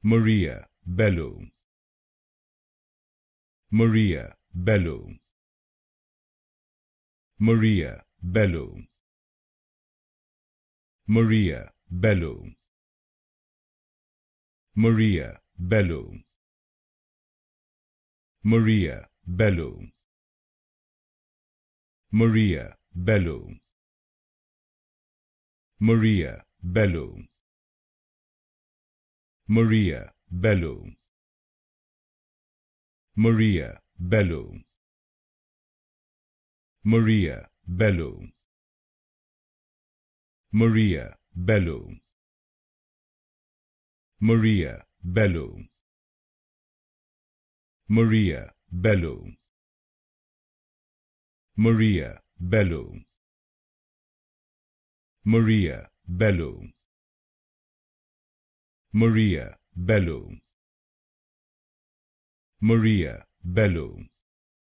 Maria, Bello. Maria, Bello. Maria, Bello. Maria, Bello. Maria, Bello. Maria, Bello. Maria, Bello. Maria, Bello. Maria, Bello. Maria, Bello. Maria, Bello. Maria, Bello. Maria, Bello. Maria, Bello. Maria, Bello. Maria, Bello. Maria, Bello. Maria, Bello.